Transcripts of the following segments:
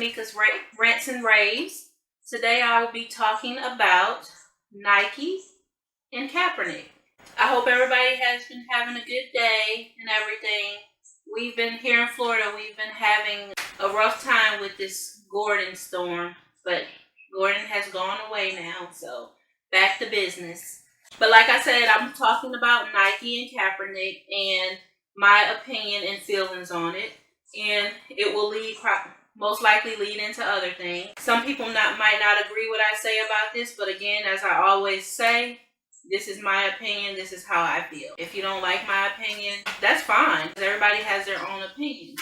Tamika's Rants and Raves. Today I will be talking about Nike and Kaepernick. I hope everybody has been having a good day and everything. We've been here in Florida, we've been having a rough time with this Gordon storm, but Gordon has gone away now, so back to business. But like I said, I'm talking about Nike and Kaepernick and my opinion and feelings on it. And it will most likely lead into other things. Some people might not agree what I say about this, but again, as I always say, this is my opinion. This is how I feel. If you don't like my opinion, that's fine. Everybody has their own opinion.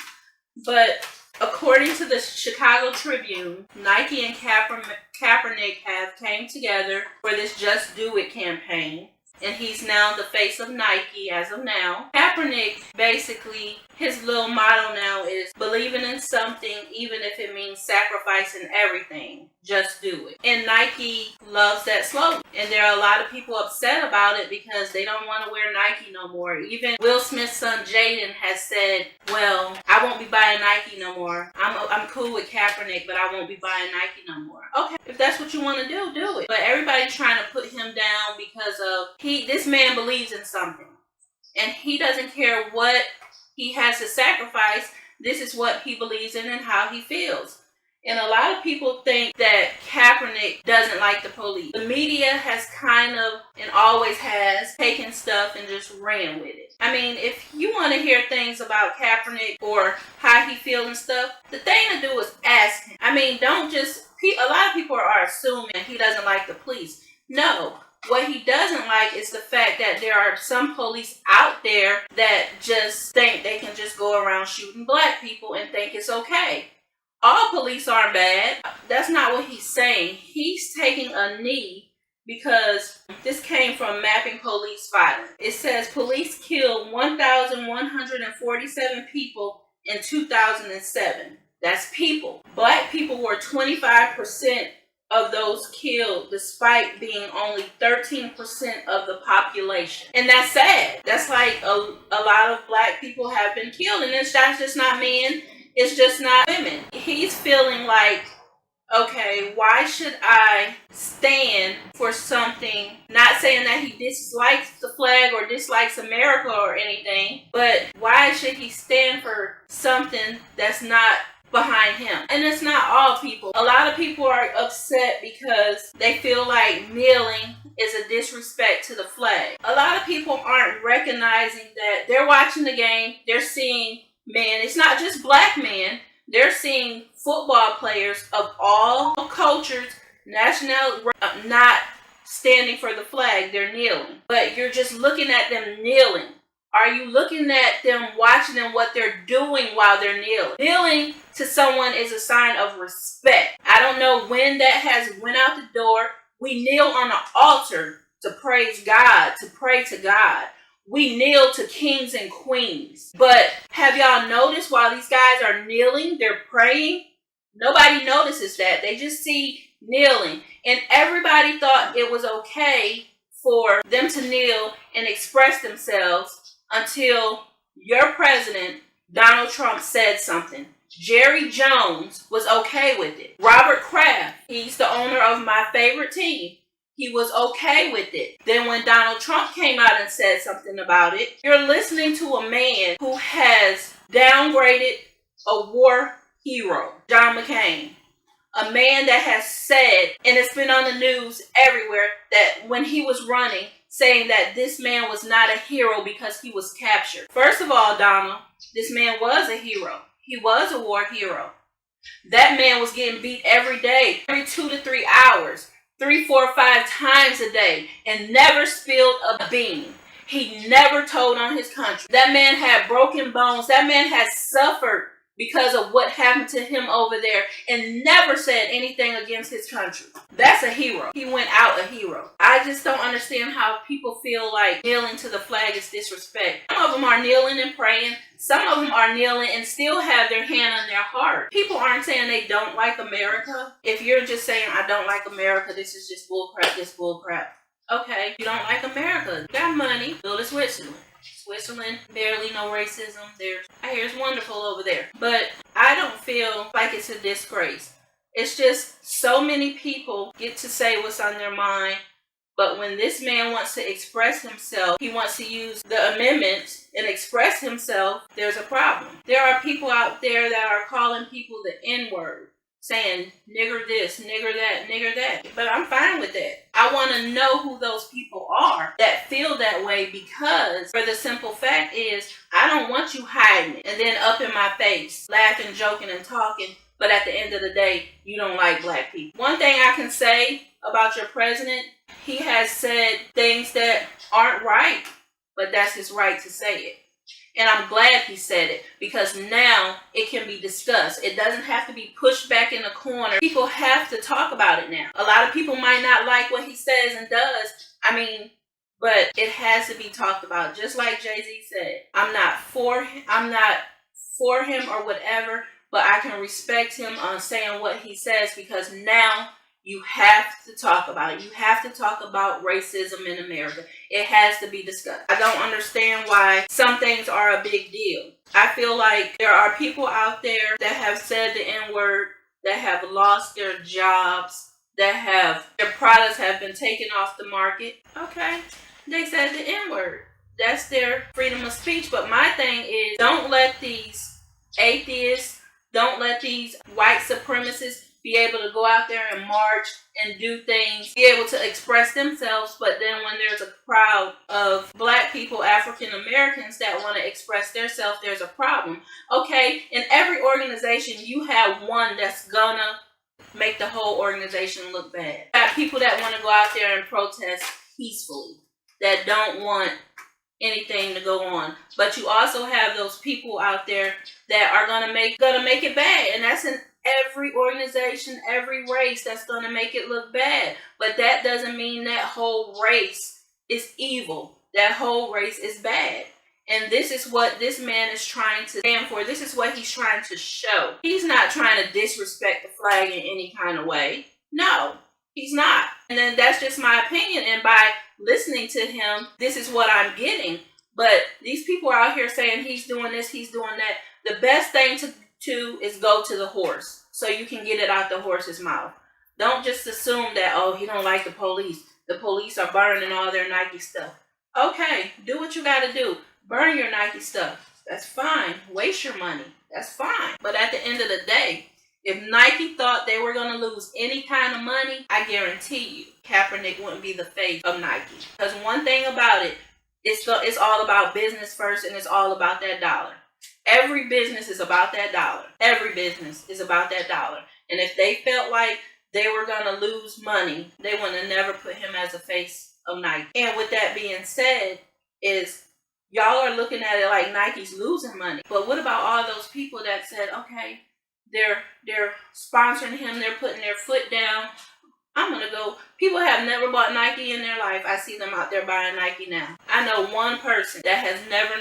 But according to the Chicago Tribune, Nike and Kaepernick have came together for this Just Do It campaign. And he's now the face of Nike as of now. Kaepernick, basically, his little motto now is believing in something, even if it means sacrificing everything. Just do it. And Nike loves that slogan. And there are a lot of people upset about it because they don't want to wear Nike no more. Even Will Smith's son Jaden has said, well, I won't be buying Nike no more. I'm cool with Kaepernick, but I won't be buying Nike no more. Okay, if that's what you want to do, do it. But everybody's trying to put him down because of this man believes in something. And he doesn't care what he has to sacrifice. This is what he believes in and how he feels. And a lot of people think that Kaepernick doesn't like the police. The media has kind of, and always has, taken stuff and just ran with it. I mean, if you want to hear things about Kaepernick or how he feels and stuff, the thing to do is ask him. I mean, don't just, a lot of people are assuming he doesn't like the police. No. What he doesn't like is the fact that there are some police out there that just think they can just go around shooting black people and think it's okay. All police aren't bad. That's not what he's saying. He's taking a knee because this came from Mapping Police Violence. It says police killed 1,147 people in 2007. That's people. Black people were 25% of those killed, despite being only 13% of the population. And that's sad. That's like a lot of black people have been killed, and that's just not men, it's just not women. He's feeling like, okay, why should I stand for something? Not saying that he dislikes the flag or dislikes America or anything, but why should he stand for something that's not behind him? And it's not all people. A lot of people are upset because they feel like kneeling is a disrespect to the flag. A lot of people aren't recognizing that they're watching the game, they're seeing men, it's not just black men, they're seeing football players of all cultures, nationalities, not standing for the flag, they're kneeling. But you're just looking at them kneeling. Are you looking at them, watching them, what they're doing while they're kneeling? Kneeling to someone is a sign of respect. I don't know when that has went out the door. We kneel on an altar to praise God, to pray to God. We kneel to kings and queens. But have y'all noticed while these guys are kneeling, they're praying? Nobody notices that. They just see kneeling. And everybody thought it was okay for them to kneel and express themselves until your president, Donald Trump, said something. Jerry Jones was okay with it. Robert Kraft, he's the owner of my favorite team. He was okay with it. Then when Donald Trump came out and said something about it, you're listening to a man who has downgraded a war hero, John McCain. A man that has said, and it's been on the news everywhere, that when he was running, saying that this man was not a hero because he was captured. First of all, Donald, this man was a hero. He was a war hero. That man was getting beat every day, every 2 to 3 hours, 3, 4, 5 times a day, and never spilled a bean. He never told on his country. That man had broken bones. That man had suffered because of what happened to him over there and never said anything against his country. That's a hero. He went out a hero. I just don't understand how people feel like kneeling to the flag is disrespect. Some of them are kneeling and praying. Some of them are kneeling and still have their hand on their heart. People aren't saying they don't like America. If you're just saying, I don't like America, this is just bull crap, this bull crap. Okay, you don't like America. You got money, go to Switzerland. Switzerland, barely no racism. I hear it's wonderful over there. But I I don't feel like it's a disgrace. It's just so many people get to say what's on their mind. But when this man wants to express himself, he wants to use the amendments and express himself, there's a problem. There are people out there that are calling people the N-word, saying nigger this, nigger that, nigger that. But I'm fine with that. I want to know who those people are that feel that way, because for the simple fact is, I don't want you hiding it and then up in my face, laughing, joking, and talking. But at the end of the day, you don't like black people. One thing I can say about your president, he has said things that aren't right, but that's his right to say it. And I'm glad he said it, because now it can be discussed. It doesn't have to be pushed back in the corner. People have to talk about it now. A lot of people might not like what he says and does. But it has to be talked about. Just like Jay-Z said, I'm not for him or whatever, but I can respect him on saying what he says, because now you have to talk about it. You have to talk about racism in America. It has to be discussed. I don't understand why some things are a big deal. I feel like there are people out there that have said the N-word, that have lost their jobs, that their products have been taken off the market. Okay, they said the N-word. That's their freedom of speech. But my thing is, don't let these atheists, don't let these white supremacists be able to go out there and march and do things, be able to express themselves. But then when there's a crowd of black people, African Americans that want to express themselves, there's a problem. Okay, in every organization, you have one that's gonna make the whole organization look bad. You got people that want to go out there and protest peacefully, that don't want anything to go on. But you also have those people out there that are gonna make it bad, and that's in every organization, every race, that's gonna make it look bad. But that doesn't mean that whole race is evil. That whole race is bad. And this is what this man is trying to stand for. This is what he's trying to show. He's not trying to disrespect the flag in any kind of way. No, he's not. And then that's just my opinion. And by listening to him, this is what I'm getting. But these people are out here saying he's doing this, he's doing that. The best thing to do is go to the horse, so you can get it out the horse's mouth. Don't just assume that, oh, he don't like the police. The police are burning all their Nike stuff. Okay, do what you got to do. Burn your Nike stuff. That's fine. Waste your money. That's fine. But at the end of the day, if Nike thought they were going to lose any kind of money, I guarantee you, Kaepernick wouldn't be the face of Nike. Because one thing about it, it's all about business first, and it's all about that dollar. Every business is about that dollar. Every business is about that dollar. And if they felt like they were going to lose money, they would have never put him as a face of Nike. And with that being said, is y'all are looking at it like Nike's losing money. But what about all those people that said, okay, they're sponsoring him, they're putting their foot down, I'm going to go. People have never bought Nike in their life. I see them out there buying Nike now. I know one person that has never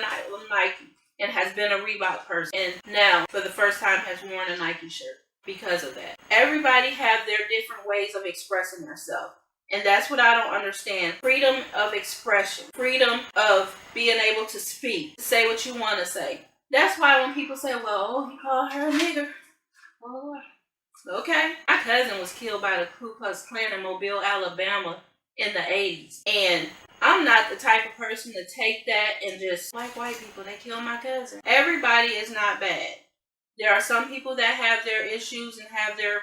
Nike and has been a Reebok person, and now for the first time has worn a Nike shirt because of that. Everybody have their different ways of expressing themselves. And that's what I don't understand. Freedom of expression. Freedom of being able to speak. To say what you want to say. That's why when people say, well, he called her a nigger. Oh, okay. My cousin was killed by the Ku Klux Klan in Mobile, Alabama in the 80s. And I'm not the type of person to take that and just, like white people, they killed my cousin. Everybody is not bad. There are some people that have their issues and have their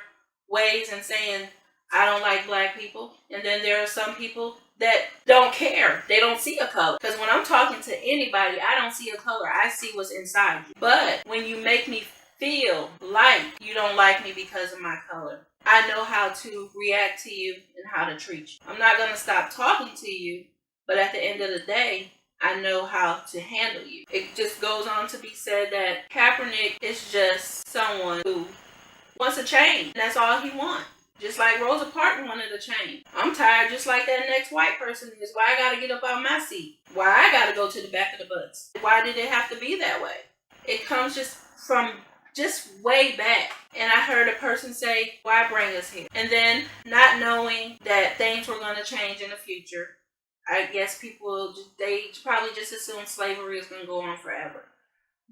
ways and saying, I don't like black people. And then there are some people that don't care. They don't see a color. Because when I'm talking to anybody, I don't see a color. I see what's inside you. But when you make me feel like you don't like me because of my color, I know how to react to you and how to treat you. I'm not going to stop talking to you, but at the end of the day, I know how to handle you. It just goes on to be said that Kaepernick is just someone who wants a change. That's all he wants. Just like Rosa Parks wanted a change. I'm tired just like that next white person is. Why I gotta get up out of my seat? Why I gotta go to the back of the bus? Why did it have to be that way? It comes just from way back. And I heard a person say, why bring us here? And then not knowing that things were going to change in the future. I guess they probably just assumed slavery is going to go on forever.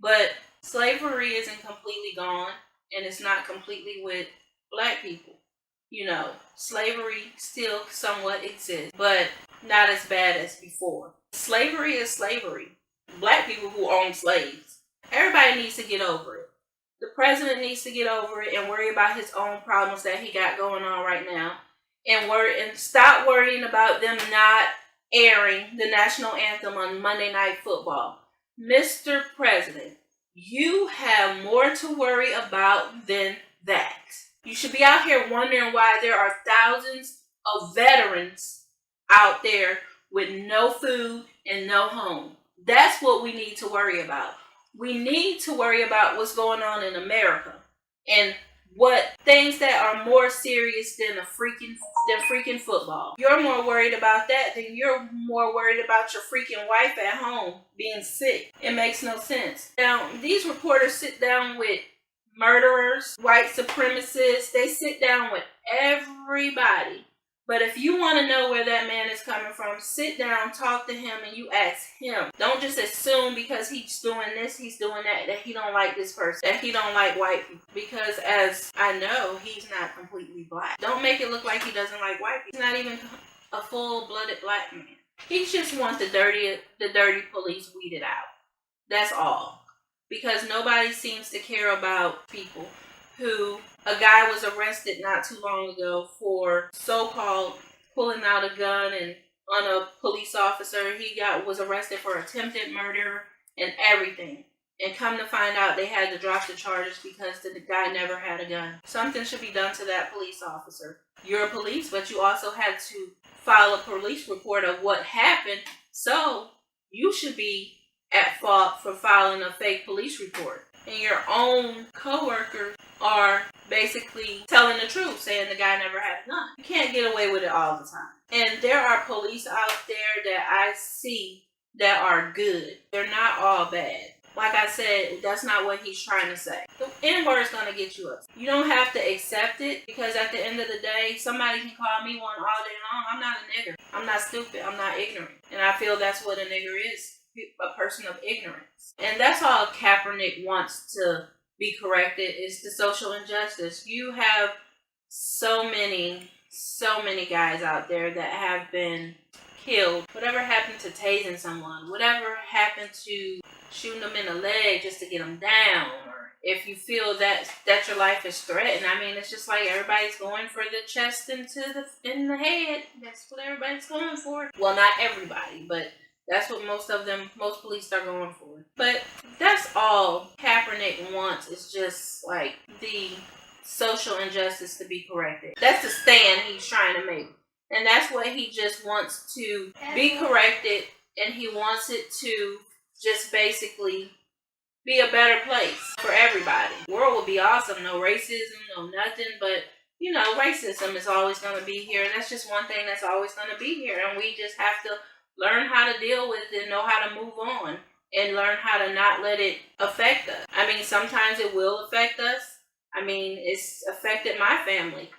But Slavery isn't completely gone, and it's not completely with black people. Slavery still somewhat exists, but not as bad as before. Slavery is slavery. Black people who own slaves. Everybody needs to get over it. The president needs to get over it and worry about his own problems that he got going on right now, and stop worrying about them not airing the national anthem on Monday Night Football. Mr. President, you have more to worry about than that. You should be out here wondering why there are thousands of veterans out there with no food and no home. That's what we need to worry about. We need to worry about what's going on in America and what things that are more serious than freaking football. You're more worried about that than you're more worried about your freaking wife at home being sick. It makes no sense. Now, these reporters sit down with murderers, white supremacists. They sit down with everybody. But if you want to know where that man is coming from, sit down, talk to him, and you ask him. Don't just assume because he's doing this, he's doing that he don't like this person, that he don't like white people. Because as I know, he's not completely black. Don't make it look like he doesn't like white people. He's not even a full-blooded black man. He just wants the dirty police weeded out. That's all. Because nobody seems to care about people who... A guy was arrested not too long ago for so-called pulling out a gun and on a police officer. He was arrested for attempted murder and everything. And come to find out, they had to drop the charges because the guy never had a gun. Something should be done to that police officer. You're a police, but you also had to file a police report of what happened. So you should be at fault for filing a fake police report. And your own coworkers are basically telling the truth, saying the guy never had a gun. You can't get away with it all the time. And there are police out there that I see that are good. They're not all bad. Like I said, that's not what he's trying to say. The N-word is going to get you upset. You don't have to accept it, because at the end of the day, somebody can call me one all day long. I'm not a nigger. I'm not stupid. I'm not ignorant. And I feel that's what a nigger is. A person of ignorance. And that's all Kaepernick wants to be corrected, is the social injustice. You have so many guys out there that have been killed. Whatever happened to tasing someone, whatever happened to shooting them in the leg just to get them down, or if you feel that your life is threatened. I mean, it's just like everybody's going for the chest and in the head. That's what everybody's going for. Well, not everybody, but that's what most police are going for. But that's all Kaepernick wants, is just like the social injustice to be corrected. That's the stand he's trying to make. And that's what he just wants to be corrected, and he wants it to just basically be a better place for everybody. The world would be awesome. No racism, no nothing, but racism is always going to be here. That's just one thing that's always going to be here, and we just have to learn how to deal with it, know how to move on, and learn how to not let it affect us. I mean, sometimes it will affect us. I mean, it's affected my family,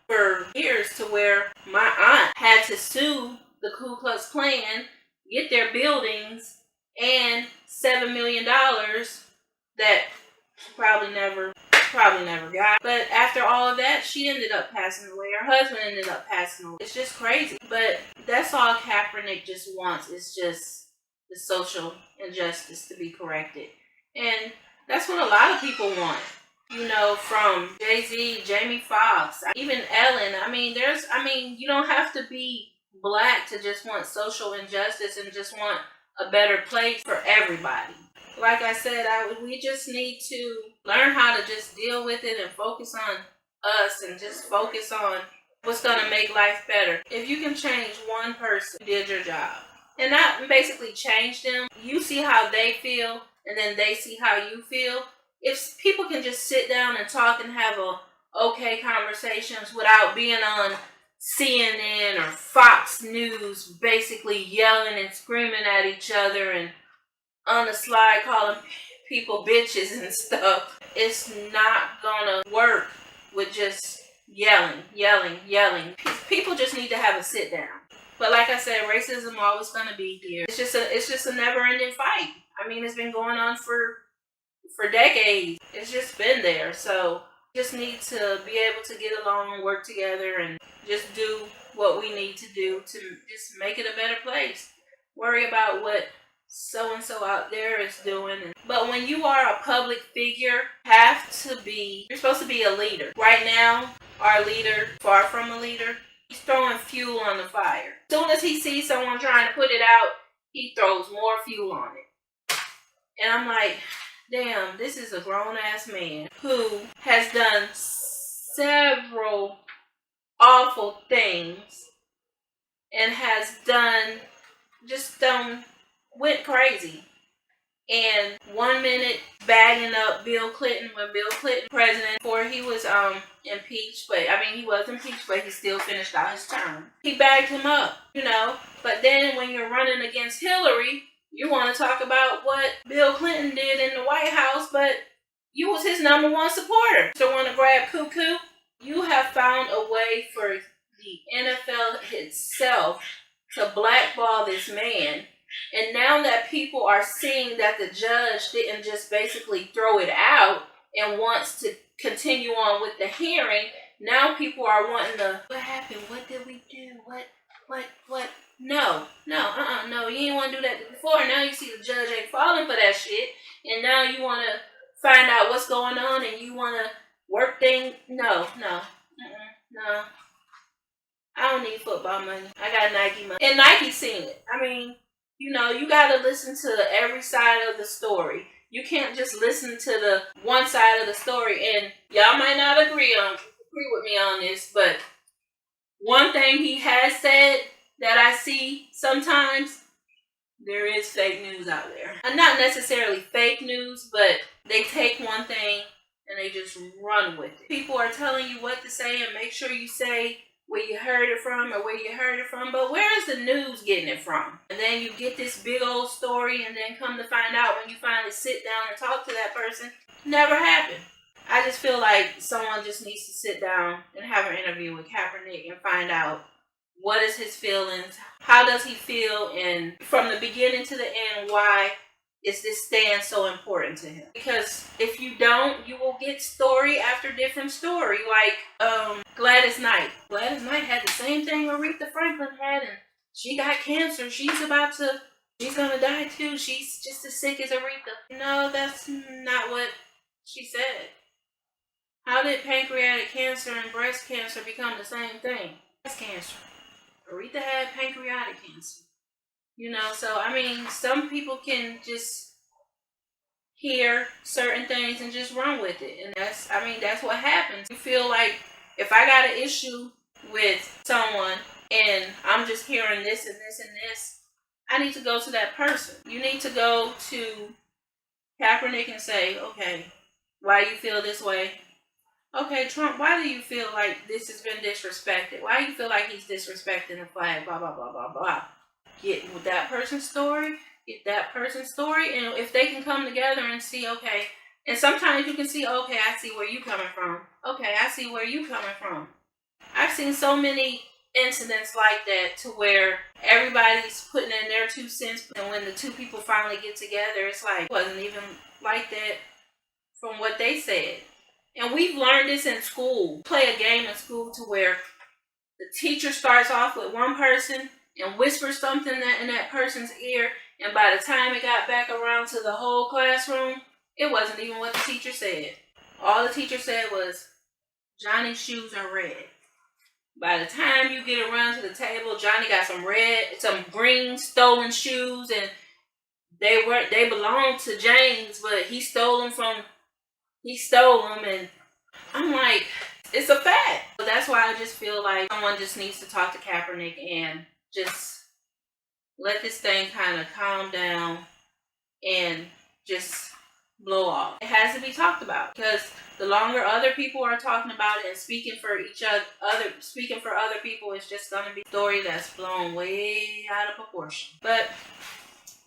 for years, to where my aunt had to sue the Ku Klux Klan, get their buildings, and $7 million that she probably never got. But after all of that, she ended up passing away. Her husband ended up passing away. It's just crazy. But that's all Kaepernick just wants, is just the social injustice to be corrected. And that's what a lot of people want. From Jay-Z, Jamie Foxx, even Ellen. You don't have to be black to just want social injustice and just want a better place for everybody. Like I said, we just need to learn how to just deal with it and focus on us and just focus on what's going to make life better. If you can change one person, you did your job. And not basically change them. You see how they feel, and then they see how you feel. If people can just sit down and talk and have okay conversations without being on CNN or Fox News basically yelling and screaming at each other and on the slide calling people bitches and stuff, it's not gonna work with just yelling. People just need to have a sit down. But like I said, racism always gonna be here. It's just a never-ending fight. I mean, it's been going on for for decades. It's just been there. So just need to be able to get along, work together, and just do what we need to do to just make it a better place. Worry about what so and so out there is doing. But when you are a public figure, you're supposed to be a leader. Right now, our leader, far from a leader, he's throwing fuel on the fire. As soon as he sees someone trying to put it out, he throws more fuel on it. And I'm like, damn, this is a grown-ass man who has done several awful things and went crazy. And 1 minute bagging up Bill Clinton when Bill Clinton president before he was impeached, he was impeached, but he still finished out his term. He bagged him up, But then when you're running against Hillary, you want to talk about what Bill Clinton did in the White House, but you was his number one supporter. So want to grab cuckoo? You have found a way for the NFL itself to blackball this man. And now that people are seeing that the judge didn't just basically throw it out and wants to continue on with the hearing, now people are wanting to, what happened? What did we do? What? No, you didn't want to do that before. Now you see the judge ain't falling for that shit. And now you want to find out what's going on and you want to work things. No. I don't need football money. I got Nike money. And Nike seen it. You got to listen to every side of the story. You can't just listen to the one side of the story. And y'all might not agree with me on this, but one thing he has said that I see sometimes, there is fake news out there. And not necessarily fake news, but they take one thing and they just run with it. People are telling you what to say and make sure you say where you heard it from or where you heard it from, but where is the news getting it from? And then you get this big old story and then come to find out when you finally sit down and talk to that person, never happened. I just feel like someone just needs to sit down and have an interview with Kaepernick and find out what is his feelings, how does he feel, and from the beginning to the end, why is this stand so important to him? Because if you don't, you will get story after different story. Like Gladys Knight. Gladys Knight had the same thing Aretha Franklin had, and she got cancer. She's gonna die too. She's just as sick as Aretha. No, that's not what she said. How did pancreatic cancer and breast cancer become the same thing? Breast cancer. Aretha had pancreatic cancer. Some people can just hear certain things and just run with it. And that's what happens. You feel like if I got an issue with someone and I'm just hearing this and this and this, I need to go to that person. You need to go to Kaepernick and say, okay, why do you feel this way? Okay, Trump, why do you feel like this has been disrespected? Why do you feel like he's disrespecting the flag? Blah, blah, blah, blah, blah. Get with that person's story, and if they can come together and see, okay, and sometimes you can see, okay, I see where you coming from. Okay, I see where you coming from. I've seen so many incidents like that to where everybody's putting in their 2 cents, and when the two people finally get together, it's like, it wasn't even like that from what they said. And we've learned this in school. Play a game in school to where the teacher starts off with one person and whispers something in that person's ear, and by the time it got back around to the whole classroom, it wasn't even what the teacher said. All the teacher said was, Johnny's shoes are red. By the time you get around to the table, Johnny got some green stolen shoes, and they belonged to James, but he stole them, and I'm like, it's a fact. So that's why I just feel like someone just needs to talk to Kaepernick and just let this thing kind of calm down and just blow off. It has to be talked about, because the longer other people are talking about it and speaking for other people, it's just going to be a story that's blown way out of proportion. But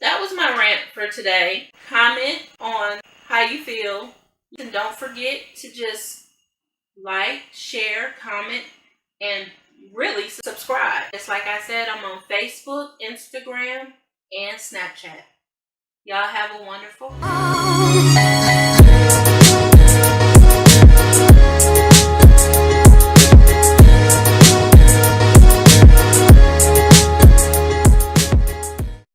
that was my rant for today. Comment on how you feel. And don't forget to just like, share, comment, and really subscribe. Just like I said, I'm on Facebook, Instagram, and Snapchat. Y'all have a wonderful